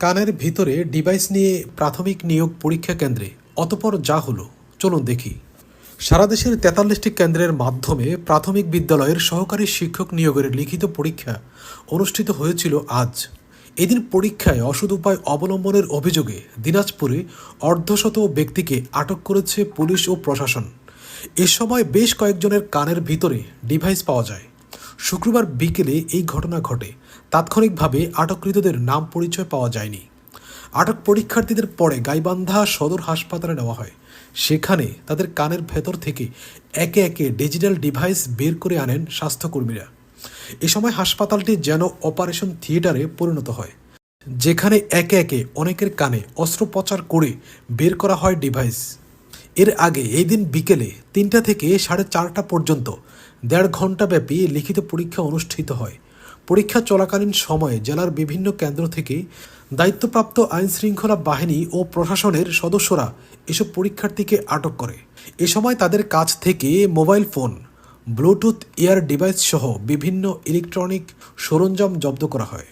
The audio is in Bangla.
কানের ভিতরে ডিভাইস নিয়ে প্রাথমিক নিয়োগ পরীক্ষা কেন্দ্রে অতঃপর যা হলো চলুন দেখি। সারা দেশের ৪৩টি কেন্দ্রের মাধ্যমে প্রাথমিক বিদ্যালয়ের সহকারী শিক্ষক নিয়োগের লিখিত পরীক্ষা অনুষ্ঠিত হয়েছিল আজ। এদিন পরীক্ষায় অসৎ উপায় অবলম্বনের অভিযোগে দিনাজপুরে অর্ধশত ব্যক্তিকে আটক করেছে পুলিশ ও প্রশাসন। এ সময় বেশ কয়েকজনের কানের ভিতরে ডিভাইস পাওয়া যায়। শুক্রবার বিকেলে এই ঘটনা ঘটে। তাৎক্ষণিকভাবে আটককৃতদের নাম পরিচয় পাওয়া যায়নি। আটক পরীক্ষার্থীদের পরে গাইবান্ধা সদর হাসপাতালে নেওয়া হয়। সেখানে তাদের কানের ভেতর থেকে একে একে ডিজিটাল ডিভাইস বের করে আনেন স্বাস্থ্যকর্মীরা। এ সময় হাসপাতালটি যেন অপারেশন থিয়েটারে পরিণত হয়, যেখানে একে একে অনেকের কানে অস্ত্রোপচার করে বের করা হয় ডিভাইস। এর আগে এই দিন বিকেলে ৩টা থেকে ৪:৩০ পর্যন্ত ১.৫ ঘণ্টাব্যাপী লিখিত পরীক্ষা অনুষ্ঠিত হয়। পরীক্ষা চলাকালীন সময়ে জেলার বিভিন্ন কেন্দ্র থেকে দায়িত্বপ্রাপ্ত আইনশৃঙ্খলা বাহিনী ও প্রশাসনের সদস্যরা এসব পরীক্ষার্থীকে আটক করে। এ সময় তাদের কাছ থেকে মোবাইল ফোন, ব্লুটুথ ইয়ার ডিভাইস সহ বিভিন্ন ইলেকট্রনিক সরঞ্জাম জব্দ করা হয়।